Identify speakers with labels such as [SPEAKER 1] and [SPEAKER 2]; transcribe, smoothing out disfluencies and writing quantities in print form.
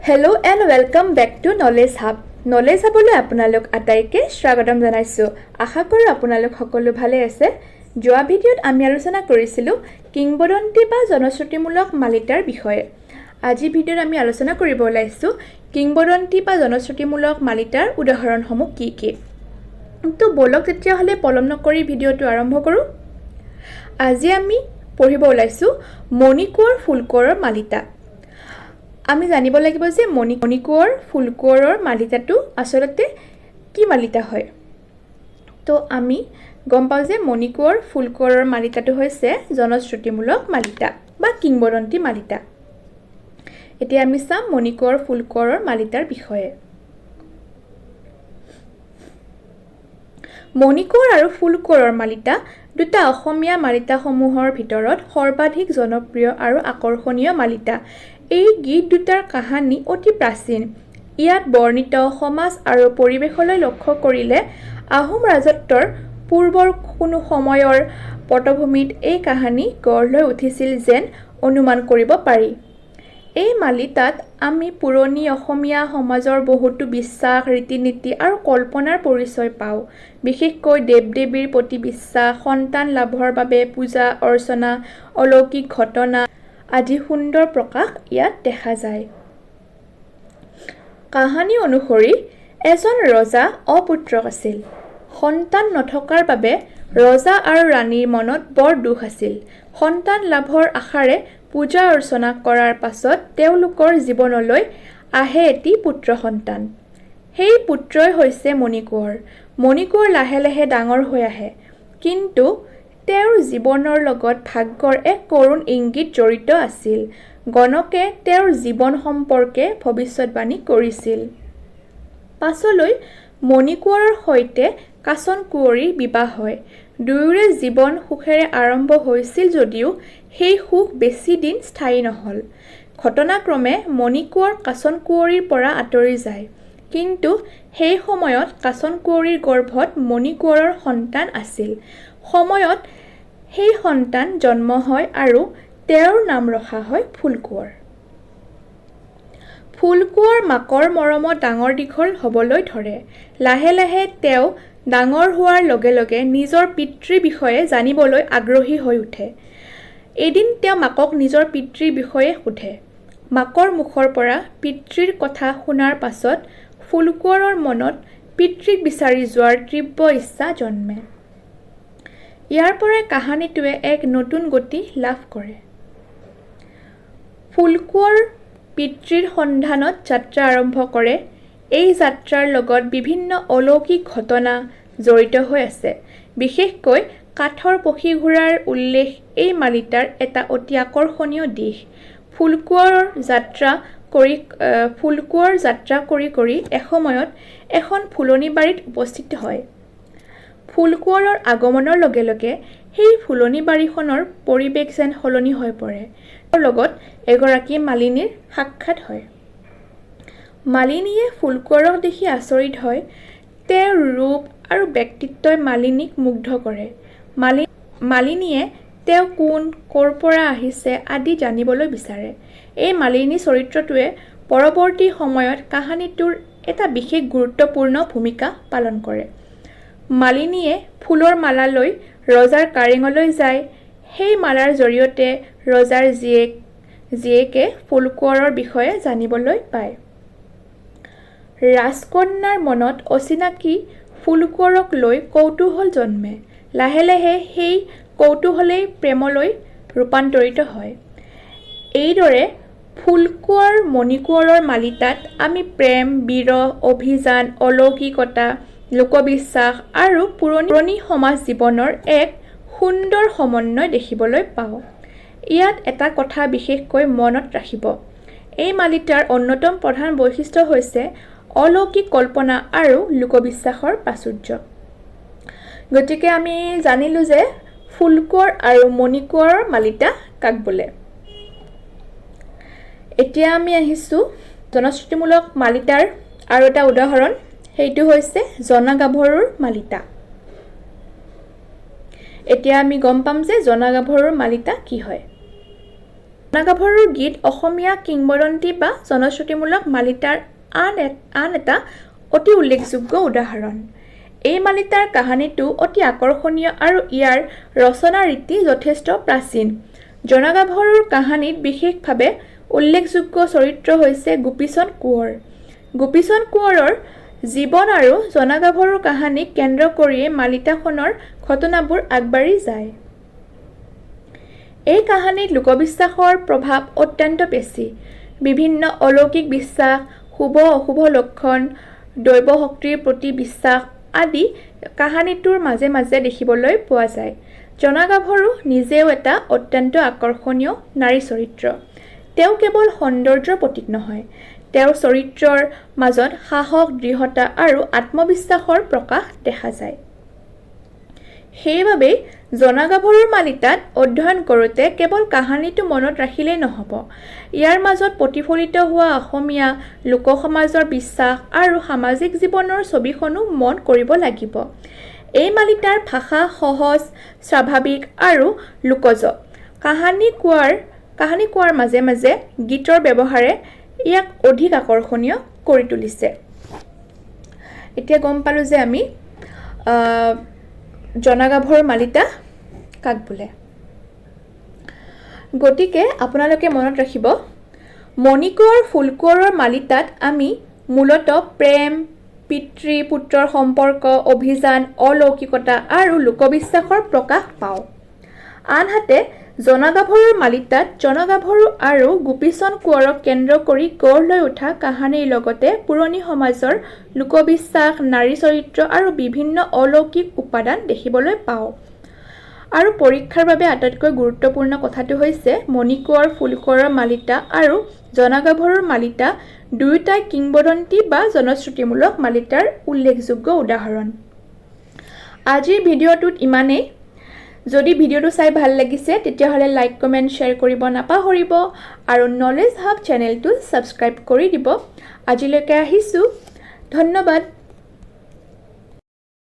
[SPEAKER 1] Hello and welcome back to Knowledge Hub. Knowledge Hub লৈ আপোনালোক আটাইকে স্বাগতম জনাইছো। আশা কৰো আপোনালোক সকলো ভালে আছে। যোৱা ভিডিঅ'ত আমি আলোচনা কৰিছিলো কিংবদন্তি বা জনশ্ৰুতিমূলক মালিতাৰ বিষয়ে। আজি ভিডিঅ'ত আমি আলোচনা কৰিব ওলাইছো কিংবদন্তি বা জনশ্ৰুতিমূলক মালিতাৰ উদাহৰণসমূহ কি কি। তো বলক তেতিয়া হলে পলম নকৰি ভিডিঅ'টো আৰম্ভ কৰো। আজি আমি পঢ়িব ওলাইছো মণিকোঁৱৰ ফুলকোঁৱৰৰ মালিতা। আমি জানিব লাগিব যে মণিকোঁৱৰ ফুলকোঁৱৰৰ মালিতাটো আসলতে কি মালিতা হয়। তো আমি গম পাওঁ যে মণিকোঁৱৰ ফুলকোঁৱৰৰ মালিতাটো হৈছে জনশ্ৰুতিমূলক মালিতা বা কিংবদন্তি মালিতা। এতিয়া আমি চাম মণিকোঁৱৰ ফুলকোঁৱৰৰ মালিতাৰ বিষয়ে। মণিকোঁৱৰ আৰু ফুলকোঁৱৰৰ মালিতা দুটা অসমীয়া মালিতাসমূহৰ ভিতৰত সৰ্বাধিক জনপ্ৰিয় আৰু আকৰ্ষণীয় মালিতা। এই গীত দুটাৰ কাহিনী অতি প্ৰাচীন। ইয়াত বৰ্ণিত সমাজ আৰু পৰিৱেশলৈ লক্ষ্য কৰিলে আহোম ৰাজত্বৰ পূৰ্বৰ কোনো সময়ৰ পটভূমিত এই কাহিনী গঢ় লৈ উঠিছিল যেন অনুমান কৰিব পাৰি। এই মালিতাত আমি পুৰণি অসমীয়া সমাজৰ বহুতো বিশ্বাস, ৰীতি-নীতি আৰু কল্পনাৰ পৰিচয় পাওঁ। বিশেষকৈ দেৱ-দেৱীৰ প্ৰতি বিশ্বাস, সন্তান লাভৰ বাবে পূজা অৰ্চনা, অলৌকিক ঘটনা আদি সুন্দৰ প্ৰকাশ ইয়াত দেখা যায়। কাহিনী অনুসৰি এজন ৰজা অপুত্ৰক আছিল। সন্তান নথকাৰ বাবে ৰজা আৰু ৰাণীৰ মনত বৰ দুখ আছিল। সন্তান লাভৰ আশাৰে পূজা অৰ্চনা কৰাৰ পাছত তেওঁলোকৰ জীৱনলৈ আহে এটি পুত্ৰ সন্তান। সেই পুত্ৰই হৈছে মণিকোঁৱৰ। মণিকোঁৱৰ লাহে লাহে ডাঙৰ হৈ আহে, কিন্তু তেওঁৰ জীৱনৰ লগত ভাগ্যৰ এক কৰুণ ইংগিত জড়িত আছিল। গণকে তেওঁৰ জীৱন সম্পৰ্কে ভৱিষ্যতবাণী কৰিছিল। পাছলৈ মণিকোঁৱৰৰ সৈতে কাঞ্চন কুঁৱৰীৰ বিবাহ হয়। দুয়োৰে জীৱন সুখেৰে আৰম্ভ হৈছিল যদিও সেই সুখ বেছি দিন স্থায়ী নহল। ঘটনাক্ৰমে মণিকোঁৱৰ কাঞ্চন কুঁৱৰীৰ পৰা আঁতৰি যায়, কিন্তু সেই সময়ত কাঞ্চন কুঁৱৰীৰ গৰ্ভত মণিকোঁৱৰৰ সন্তান আছিল। সময়ত সেই সন্তান জন্ম হয় আৰু তেওঁৰ নাম ৰখা হয় ফুলকোঁৱৰ। ফুলকোঁৱৰ মাকৰ মৰমত ডাঙৰ দীঘল হ'বলৈ ধৰে। লাহে লাহে তেওঁ ডাঙৰ হোৱাৰ লগে লগে নিজৰ পিতৃৰ বিষয়ে জানিবলৈ আগ্ৰহী হৈ উঠে। এদিন তেওঁ মাকক নিজৰ পিতৃৰ বিষয়ে সোধে। মাকৰ মুখৰ পৰা পিতৃৰ কথা শুনাৰ পাছত ফুলকোঁৱৰৰ মনত পিতৃক বিচাৰি যোৱাৰ তীব্ৰ ইচ্ছা জন্মে। ইয়াৰ পৰাই কাহিনীটোৱে এক নতুন গতি লাভ কৰে। ফুলকোঁৱৰ পিতৃৰ সন্ধানত যাত্ৰা আৰম্ভ কৰে। এই যাত্ৰাৰ লগত বিভিন্ন অলৌকিক ঘটনা জড়িত হৈ আছে। বিশেষকৈ কাঠৰ পখী ঘোঁৰাৰ উল্লেখ এই মালিতাৰ এটা অতি আকৰ্ষণীয় দিশ। ফুলকোঁৱৰ যাত্ৰা কৰি কৰি এসময়ত এখন ফুলনি বাৰীত উপস্থিত হয়। ফুলকোঁৱৰৰ আগমনৰ লগে লগে সেই ফুলনি বাৰীখনৰ পৰিৱেশ যেন সলনি হৈ পৰে। তেওঁৰ লগত এগৰাকী মালিনীৰ সাক্ষাৎ হয়। মালিনীয়ে ফুলকোঁৱৰক দেখি আচৰিত হয়। তেওঁৰ ৰূপ আৰু ব্যক্তিত্বই মালিনীক মুগ্ধ কৰে। মালিনীয়ে তেওঁ কোন, ক'ৰ পৰা আহিছে আদি জানিবলৈ বিচাৰে। এই মালিনী চৰিত্ৰটোৱে পৰৱৰ্তী সময়ত কাহিনীটোৰ এটা বিশেষ গুৰুত্বপূৰ্ণ ভূমিকা পালন কৰে। মালিনীয়ে ফুলৰ মালা লৈ ৰজাৰ কাৰেঙলৈ যায়। সেই মালাৰ জৰিয়তে ৰজাৰ জীয়েকে ফুলকোঁৱৰৰ বিষয়ে জানিবলৈ পায়। ৰাজকন্যাৰ মনত অচিনাকি ফুলকোঁৱৰক লৈ কৌতূহল জন্মে। লাহে লাহে সেই কৌতূহলেই প্ৰেমলৈ ৰূপান্তৰিত হয়। এইদৰে ফুলকোঁৱৰ মণিকোঁৱৰৰ মালিতাত আমি প্ৰেম, বিৰহ, অভিযান, অলৌকিকতা, লোকবিশ্বাস আৰু পুৰণি সমাজ জীৱনৰ এক সুন্দৰ সমন্বয় দেখিবলৈ পাওঁ। ইয়াত এটা কথা বিশেষকৈ মনত ৰাখিব। এই মালিতাৰ অন্যতম প্ৰধান বৈশিষ্ট্য হৈছে অলৌকিক কল্পনা আৰু লোকবিশ্বাসৰ প্ৰাচুৰ্য। গতিকে আমি জানিলো যে ফুলকোঁৱৰ আৰু মণিকোঁৱৰৰ মালিতা কাক বোলে। এতিয়া আমি আহিছোঁ জনশ্ৰুতিমূলক মালিতাৰ আৰু এটা উদাহৰণ, সেইটো হৈছে জনা-গাভৰুৰ মালিতা। এতিয়া আমি গম পাম যে জনা-গাভৰুৰ মালিতা কি হয়। জনাগাভৰুৰ গীত অসমীয়া কিংবদন্তি বা জনশ্ৰুতিমূলক মালিতাৰ আন এটা অতি উল্লেখযোগ্য উদাহৰণ। এই মালিতাৰ কাহিনীটো অতি আকৰ্ষণীয় আৰু ইয়াৰ ৰচনা ৰীতি যথেষ্ট প্ৰাচীন। জনাগাভৰুৰ কাহিনীত বিশেষভাৱে উল্লেখযোগ্য চৰিত্ৰ হৈছে গোপীচন্দ কোঁৱৰ। গোপীচন্দ কোঁৱৰৰ জীৱন আৰু জনাগাভৰুৰ কাহিনীক কেন্দ্ৰ কৰিয়ে মালিতাখনৰ ঘটনাবোৰ আগবাঢ়ি যায়। এই কাহিনীত লোকবিশ্বাসৰ প্ৰভাৱ অত্যন্ত বেছি। বিভিন্ন অলৌকিক বিশ্বাস, শুভ অশুভ লক্ষণ, দৈৱ শক্তিৰ প্ৰতি বিশ্বাস আদি কাহিনীটোৰ মাজে মাজে দেখিবলৈ পোৱা যায়। জনাগাভৰু নিজেও এটা অত্যন্ত আকৰ্ষণীয় নাৰী চৰিত্ৰ। তেওঁ কেৱল সৌন্দৰ্যৰ প্ৰতীক নহয়, তেওঁৰ চৰিত্ৰৰ মাজত সাহস, দৃঢ়তা আৰু আত্মবিশ্বাসৰ প্ৰকাশ দেখা যায়। সেইবাবেই জনাগাভৰুৰ মালিতাত অধ্যয়ন কৰোঁতে কেৱল কাহিনীটো মনত ৰাখিলেই নহ'ব, ইয়াৰ মাজত প্ৰতিফলিত হোৱা অসমীয়া লোকসমাজৰ বিশ্বাস আৰু সামাজিক জীৱনৰ ছবিখনো মন কৰিব লাগিব। এই মালিতাৰ ভাষা সহজ, স্বাভাৱিক আৰু লোকজ। কাহিনী কোৱাৰ মাজে মাজে গীতৰ ব্যৱহাৰে ইয়াক অধিক আকৰ্ষণীয় কৰি তুলিছে। এতিয়া গম পালোঁ যে আমি জনাগাভৰুৰ মালিতা কাক বোলে। গতিকে আপোনালোকে মনত ৰাখিব, মণিকোঁৱৰ ফুলকোঁৱৰৰ মালিতাত আমি মূলতঃ প্ৰেম, পিতৃ পুত্ৰৰ সম্পৰ্ক, অভিযান, অলৌকিকতা আৰু লোকবিশ্বাসৰ প্ৰকাশ পাওঁ। আনহাতে জনাগাভৰুৰ মালিতাত জনাগাভৰু আৰু গোপীচন্দ কোঁৱৰক কেন্দ্ৰ কৰি গঢ় লৈ উঠা কাহিনীৰ লগতে পুৰণি সমাজৰ লোকবিশ্বাস, নাৰী চৰিত্ৰ আৰু বিভিন্ন অলৌকিক উপাদান দেখিবলৈ পাওঁ। আৰু পৰীক্ষাৰ বাবে আটাইতকৈ গুৰুত্বপূৰ্ণ কথাটো হৈছে মণিকোঁৱৰ ফুলকোঁৱৰৰ মালিতা আৰু জনাগাভৰুৰ মালিতা দুয়োটাই কিংবদন্তি বা জনশ্ৰুতিমূলক মালিতাৰ উল্লেখযোগ্য উদাহৰণ। আজিৰ ভিডিঅ'টোত ইমানেই। যদি ভিডিঅ'টো চাই ভাল লাগিছে তেতিয়াহ'লে লাইক, কমেণ্ট, শ্বেয়াৰ কৰিব নাপাহৰিব আৰু নলেজ হাব চেনেলটো ছাবস্ক্ৰাইব কৰি দিব। আজিলৈকে আহিছোঁ, ধন্যবাদ।